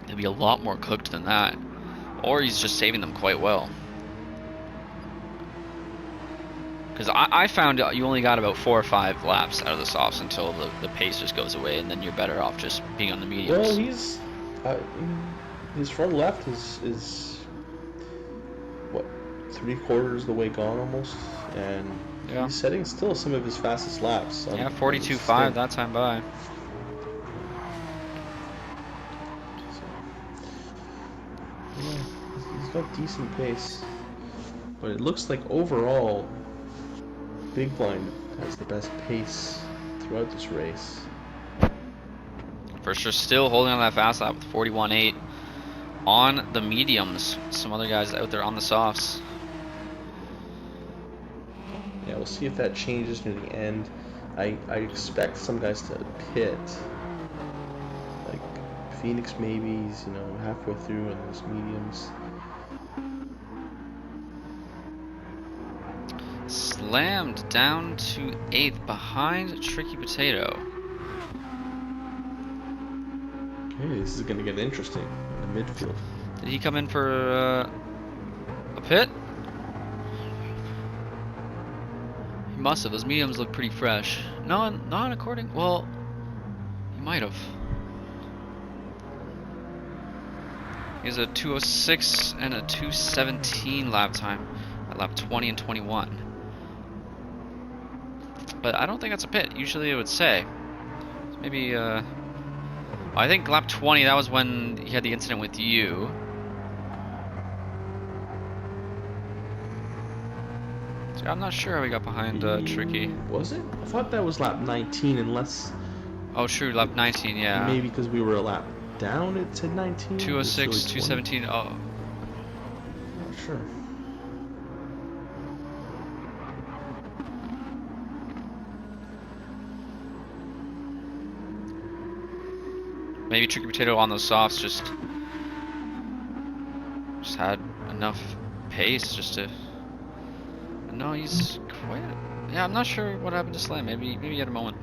they'd be a lot more cooked than that. Or he's just saving them quite well. Because I found you only got about 4 or 5 laps out of the softs until the pace just goes away, and then you're better off just being on the mediums. Well, he's his front left is what, 3/4 the way gone almost, and he's setting still some of his fastest laps. Yeah, 42.5 that time by. He's got decent pace, but it looks like overall Big Blind has the best pace throughout this race. For sure, still holding on that fast lap with 41.8. on the mediums. Some other guys out there on the softs. Yeah, we'll see if that changes near the end. I expect some guys to pit. Like Phoenix maybe, he's, halfway through in those mediums. Slammed down to 8th behind Tricky Potato. Okay, this is going to get interesting in the midfield. Did he come in for a pit? He must have. Those mediums look pretty fresh. No, not according. Well, he might have. He has a 2:06 and a 2:17 lap time at lap 20 and 21. But I don't think that's a pit. Usually it would say. So maybe, I think lap 20, that was when he had the incident with you. So I'm not sure how he got behind Tricky. Was it? I thought that was lap 19 unless... Oh, true, lap 19, yeah. Maybe because we were a lap down, it said 19? 2:06, 2:17, oh. Not sure. Maybe Tricky Potato on those softs just had enough pace just to... No, he's quite... Yeah, I'm not sure what happened to Slam. Maybe he had a moment.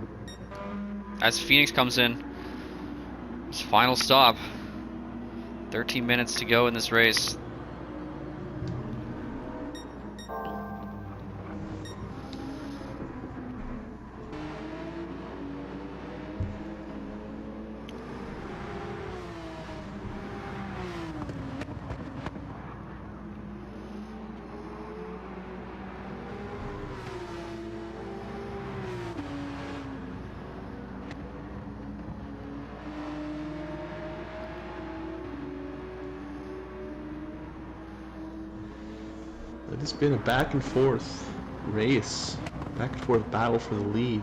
As Phoenix comes in, his final stop. 13 minutes to go in this race. It's been a back and forth race, back and forth battle for the lead.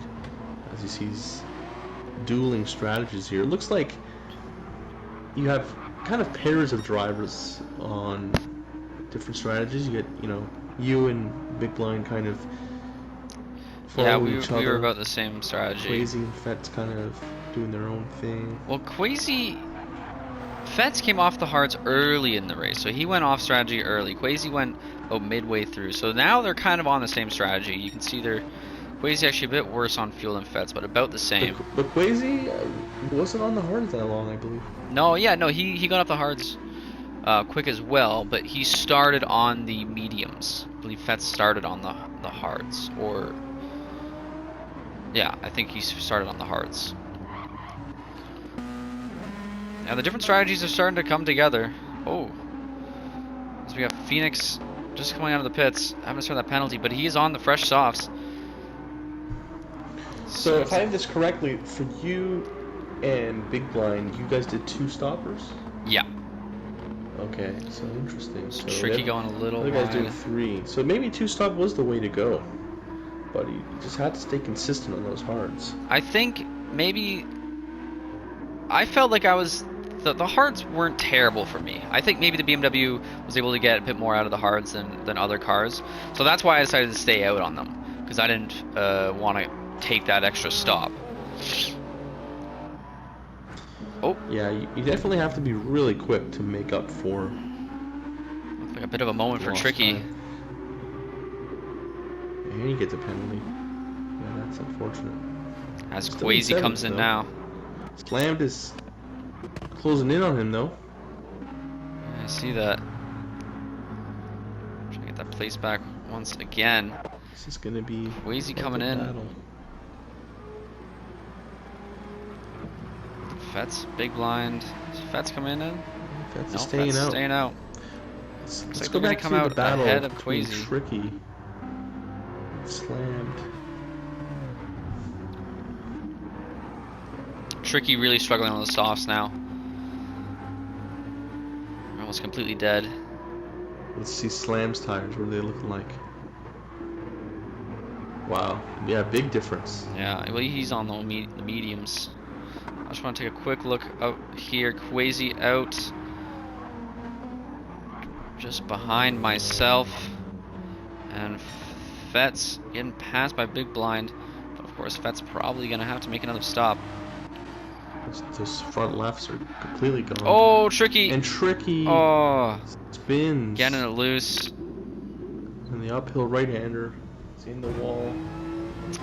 As you see these dueling strategies here. It looks like you have kind of pairs of drivers on different strategies. You get, you and Big Blind kind of follow each other. We were about the same strategy. Quasi and Fet's kind of doing their own thing. Well, Fetz came off the hards early in the race, so he went off strategy early. Quasi went midway through, so now they're kind of on the same strategy. You can see Quasi actually a bit worse on fuel than Fetz, but about the same. But Quasi wasn't on the hards that long, I believe. No, he got off the hards quick as well, but he started on the mediums. I believe Fetz started on the hards, or yeah, I think he started on the hards. Now the different strategies are starting to come together. Oh, so we got Phoenix just coming out of the pits, having to start that penalty, but he is on the fresh softs. So if I have this correctly, for you and Big Blind, you guys did 2 stoppers? Yeah. Okay, so interesting. So Tricky going a little wide. The other guys doing wide. 3. So maybe 2-stop was the way to go. But you just had to stay consistent on those hards. I think maybe... I felt like the hards weren't terrible for me. I think maybe the BMW was able to get a bit more out of the hards than other cars. So that's why I decided to stay out on them. Because I didn't want to take that extra stop. Oh. Yeah, you definitely have to be really quick to make up for... Looks like a bit of a moment for Tricky. Time. And you get the penalty. Yeah, that's unfortunate. As Quasi comes in now. Slammed is closing in on him, though. I see that. Trying to get that place back once again. This is going to be Quasi coming in. Battle. Fet's Big Blind. Is Fet's coming in? Fet's No, staying Fet's out. staying out. Let's go back to the battle ahead of between Quasi. Tricky. Slammed. Tricky really struggling on the softs now. Almost completely dead. Let's see Slam's tires. What are they looking like? Wow. Yeah, big difference. Yeah, well, he's on the mediums. I just want to take a quick look out here. Quasi out. just behind myself. And Fett's getting passed by Big Blind. But of course, Fett's probably going to have to make another stop. Those front lefts are completely gone. Oh, Tricky! And Tricky Oh, spins. getting it loose. And the uphill right-hander is in the wall.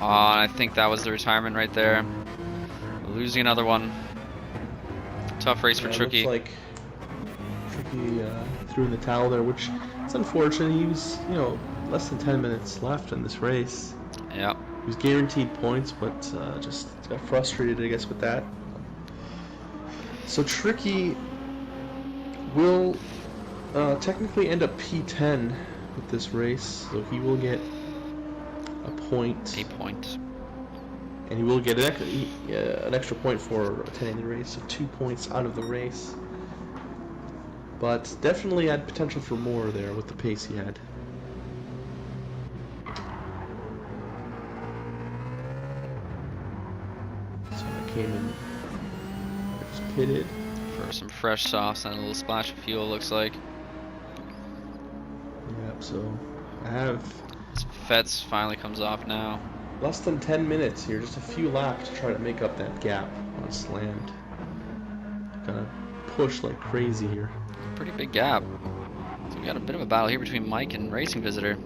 Oh, I think that was the retirement right there. Losing another one. Tough race for Tricky. Looks like Tricky threw in the towel there, which is unfortunate. He was, less than 10 minutes left in this race. Yep. He was guaranteed points, but just got frustrated, I guess, with that. So Tricky will technically end up P10 with this race, so he will get a point. A point. And he will get an extra point for attending the race, so 2 points out of the race. But definitely had potential for more there with the pace he had. So I came in, was pitted. For some fresh softs and a little splash of fuel, looks like. Yep, so I have Fett's finally comes off now. less than 10 minutes here, just a few laps to try to make up that gap on slammed. Gotta push like crazy here. Pretty big gap. So we got a bit of a battle here between Mike and Racing Visitor.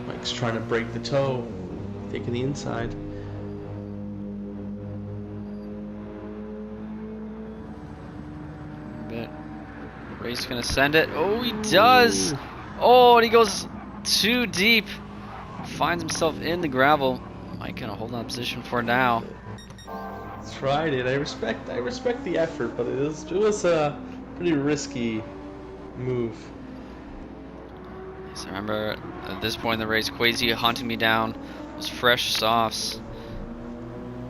Mike's trying to break the toe, taking the inside. Ray's gonna send it. Oh, he does! Oh, and he goes too deep. Finds himself in the gravel. Mike gonna hold on position for now. Tried it. I respect the effort, but it was a pretty risky move. So I remember at this point in the race, Quasi hunting me down. Those fresh softs.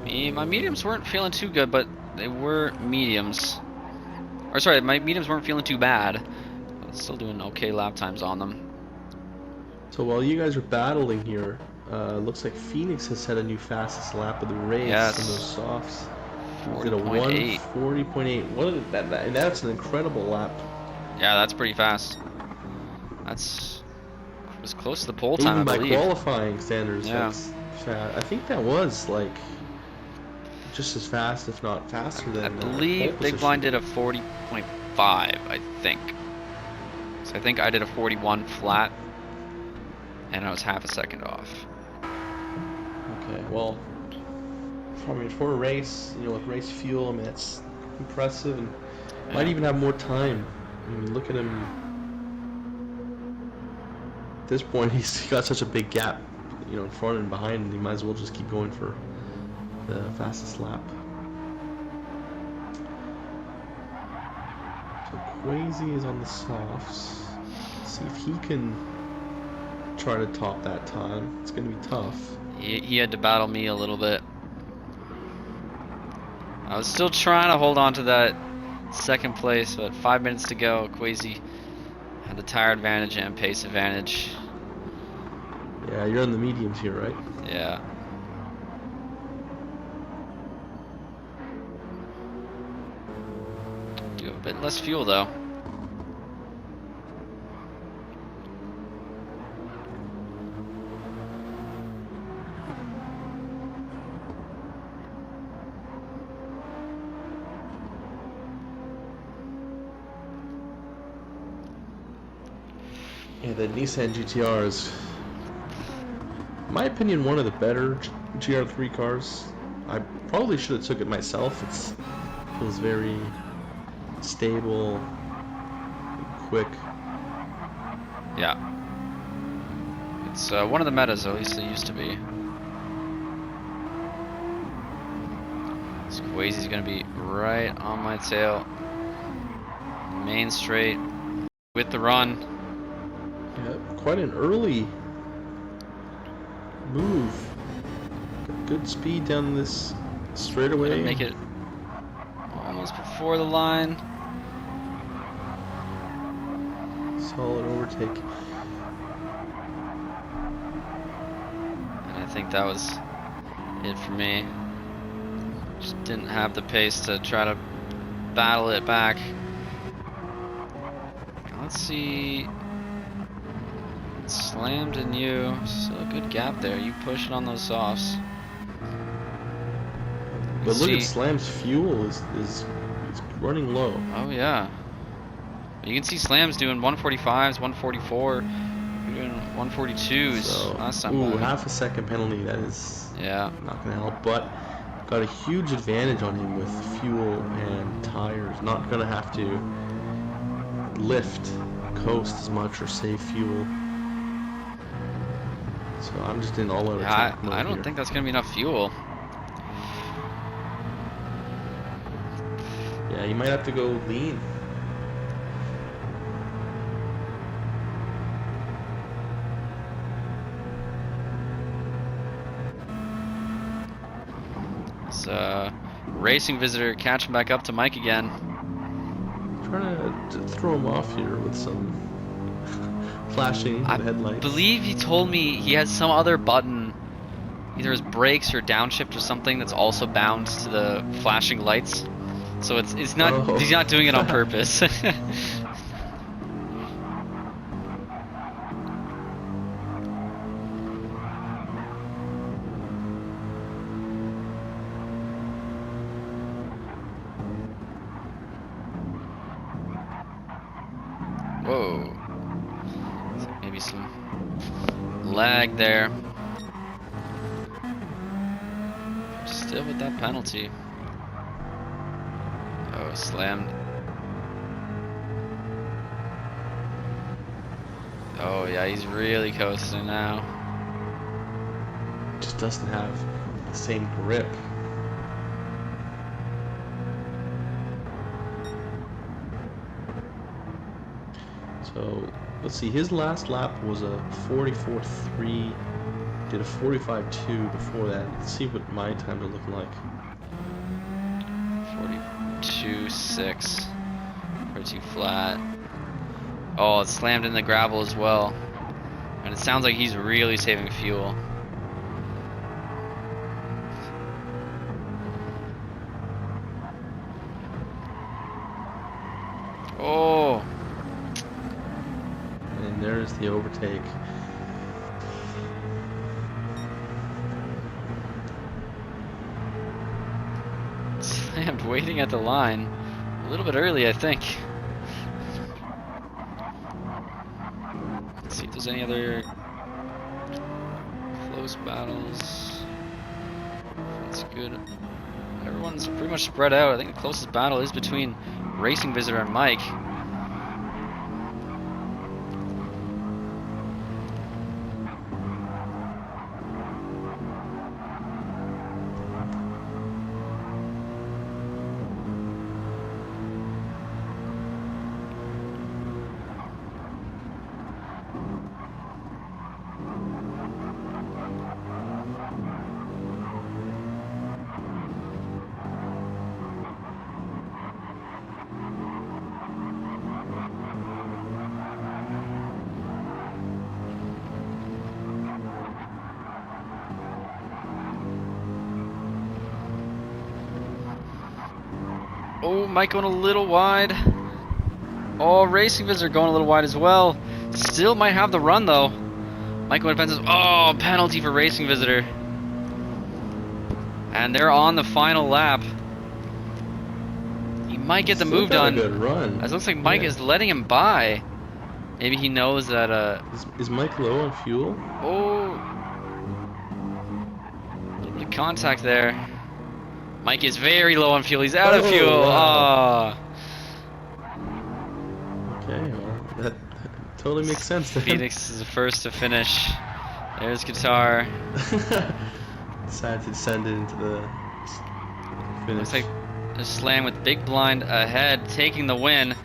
My mediums weren't feeling too good, but they were mediums. Or sorry, my mediums weren't feeling too bad. But still doing okay lap times on them. So while you guys are battling here, looks like Phoenix has set a new fastest lap of the race. Yes. In those softs. 40.8. 40.8. What is that? And that's an incredible lap. Yeah, that's pretty fast. It was close to the pole time, Even I by believe. qualifying standards, Yeah. that's fast. I think that was like just as fast, if not faster than. I believe Big Blind did a 40.5, I think. So I think I did a 41 flat, and I was half a second off. Okay, well, for a race, with race fuel, I mean, that's impressive, and might even have more time. I mean, look at him. At this point, he's got such a big gap, in front and behind, and he might as well just keep going for the fastest lap. So Quasi is on the softs. Let's see if he can try to top that time. It's going to be tough. He had to battle me a little bit. I was still trying to hold on to that second place, but 5 minutes to go. Quasi had the tire advantage and pace advantage. Yeah, you're on the mediums here, right? Yeah. Do have a bit less fuel though. Yeah, the Nissan GTR is, in my opinion, one of the better GR3 cars. I probably should have took it myself. It feels very stable, quick. Yeah. It's one of the metas, at least it used to be. Quasi's gonna be right on my tail. Main straight with the run. Yeah, quite an early move. Got good speed down this straightaway. Gonna make it almost before the line. solid overtake. And I think that was it for me. Just didn't have the pace to try to battle it back. Let's see. Slammed in you. Still a good gap there. You push it on those softs. But look at Slam's fuel is running low. Oh yeah. You can see Slam's doing 145s, 144, doing 142s. So, last time. Half a second penalty. That is not gonna help. But got a huge advantage on him with fuel and tires. Not gonna have to lift, coast as much, or save fuel. So I'm just in all-out attack mode I don't here. think that's gonna be enough fuel. Yeah, you might have to go lean. It's racing visitor catching back up to Mike again. Trying to throw him off here with some flashing headlights. I believe he told me he has some other button, either his brakes or downshift or something, that's also bound to the flashing lights. So it's not he's not doing it on purpose. Whoa. Maybe some lag there. Still with that penalty. Oh, slammed. Oh yeah, he's really coasting now. Just doesn't have the same grip. So let's see, his last lap was a 44.3, did a 45.2 before that. Let's see what my times are looking like. 42.6, pretty flat. Oh, it's slammed in the gravel as well. And it sounds like he's really saving fuel. Oh! And there's the overtake. Slammed waiting at the line. A little bit early, I think. Let's see if there's any other close battles. That's good. Everyone's pretty much spread out. I think the closest battle is between Racing Visitor and Mike. Oh, Mike going a little wide. Oh, Racing Visitor going a little wide as well. Still might have the run though. Mike going defenses. Oh, penalty for Racing Visitor. And they're on the final lap. He might get the move done. A good run. It looks like Mike is letting him by. Maybe he knows that. Is Mike low on fuel? Oh, a little bit of contact there. Mike is very low on fuel. He's out of fuel. Wow. Okay, well, that totally makes sense then. Phoenix is the first to finish. There's Guitar. Decided to send it into the finish. Looks like a slam with Big Blind ahead, taking the win.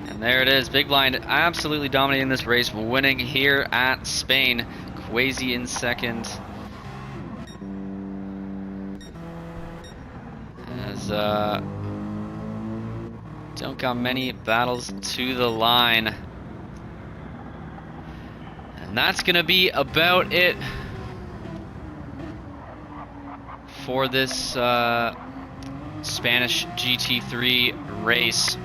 And there it is. Big Blind absolutely dominating this race, winning here at Spain. Quasi in second. As don't got many battles to the line. And that's going to be about it for this Spanish GT3 race.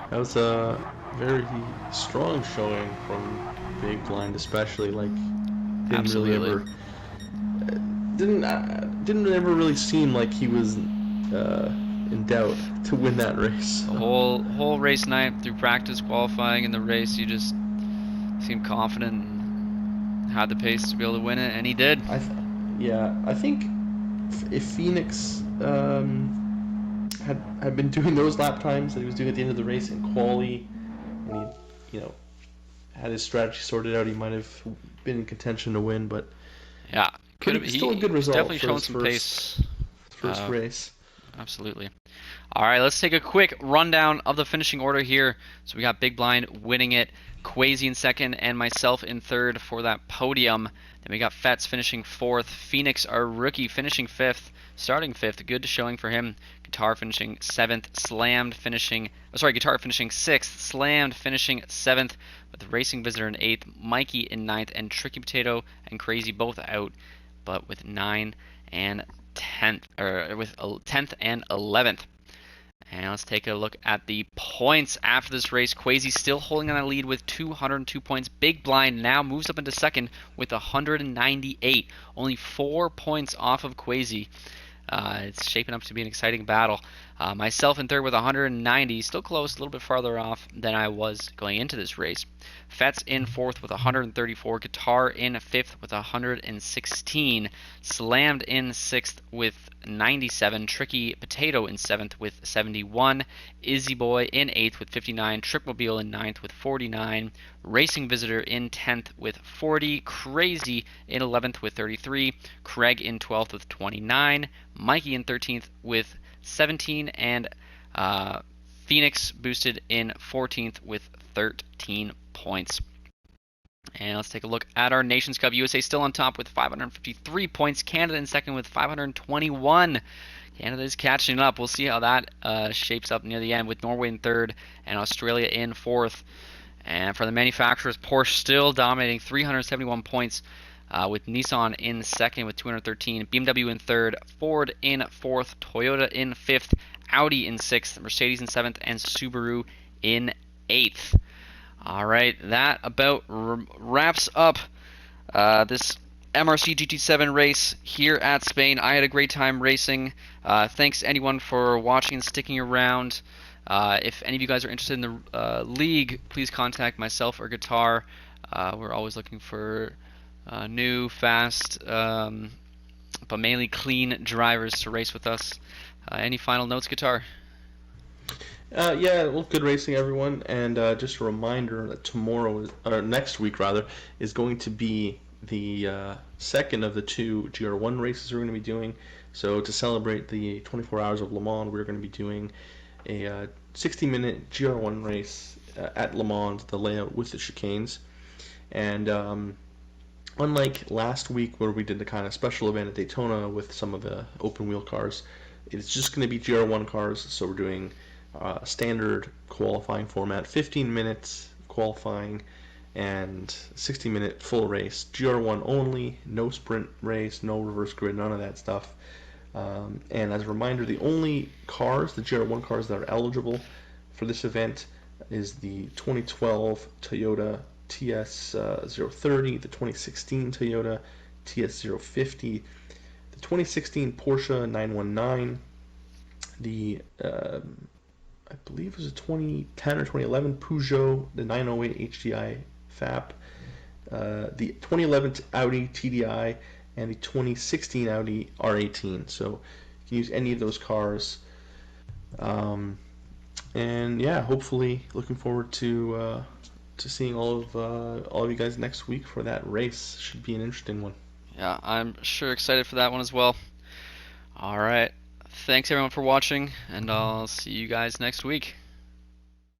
That was a very strong showing from Big Blind, especially. Like, didn't really Absolutely. ever didn't ever really seem like he was in doubt to win that race. The whole race night, through practice, qualifying, in the race, you just seemed confident and had the pace to be able to win it, and he did. I think if Phoenix had been doing those lap times that he was doing at the end of the race in quali, and he had his strategy sorted out, he might have been in contention to win. But Yeah, still a good he's result definitely for shown his some pace. first race. Absolutely. All right, let's take a quick rundown of the finishing order here. So we got Big Blind winning it, Quasi in second, and myself in third for that podium. Then we got Fetz finishing fourth, Phoenix, our rookie, finishing fifth, starting fifth. Good showing for him. Guitar finishing seventh, Guitar finishing sixth, Slammed finishing seventh, with Racing Visitor in eighth, Mikey in ninth, and Tricky Potato and Crazy both out, but with 9 and 10th, or with 10th and 11th. And let's take a look at the points after this race. Quasi still holding on a lead with 202 points. Big Blind now moves up into second with 198, only 4 points off of Quasi. It's shaping up to be an exciting battle. Myself in third with 190, still close, a little bit farther off than I was going into this race. Fetz in fourth with 134, Guitar in fifth with 116, Slammed in sixth with 97, Tricky Potato in seventh with 71, Izzy Boy in eighth with 59, Trickmobile in ninth with 49, Racing Visitor in 10th with 40, Crazy in 11th with 33, Craig in 12th with 29, Mikey in 13th with 17, and Phoenix boosted in 14th with 13 points. And let's take a look at our Nations Cup. USA still on top with 553 points. Canada in second with 521. Canada is catching up. We'll see how that shapes up near the end, with Norway in third and Australia in fourth. And for the manufacturers, Porsche still dominating, 371 points, with Nissan in second with 213, BMW in third, Ford in fourth, Toyota in fifth, Audi in sixth, Mercedes in seventh, and Subaru in eighth. All right, that about wraps up this MRC GT7 race here at Spain. I had a great time racing. Thanks anyone for watching and sticking around. If any of you guys are interested in the league, please contact myself or Guitar. We're always looking for new, fast, but mainly clean drivers to race with us. Any final notes, Guitar? Yeah, well, good racing, everyone. And just a reminder that next week rather, is going to be the second of the two GR1 races we're going to be doing. So to celebrate the 24 Hours of Le Mans, we're going to be doing a 60-minute GR1 race at Le Mans, the layout with the chicanes. And unlike last week where we did the kind of special event at Daytona with some of the open wheel cars, it's just going to be GR1 cars. So we're doing standard qualifying format, 15 minutes qualifying and 60-minute full race. GR1 only, no sprint race, no reverse grid, none of that stuff. And as a reminder, the only cars, the GR1 cars that are eligible for this event is the 2012 Toyota TS030, the 2016 Toyota TS050, the 2016 Porsche 919, the I believe it was a 2010 or 2011 Peugeot, the 908 HDI FAP, the 2011 Audi TDI, and the 2016 Audi R18. So you can use any of those cars. And yeah, hopefully looking forward to seeing all of you guys next week for that race. Should be an interesting one. Yeah, I'm sure excited for that one as well. All right. Thanks everyone for watching, and I'll see you guys next week.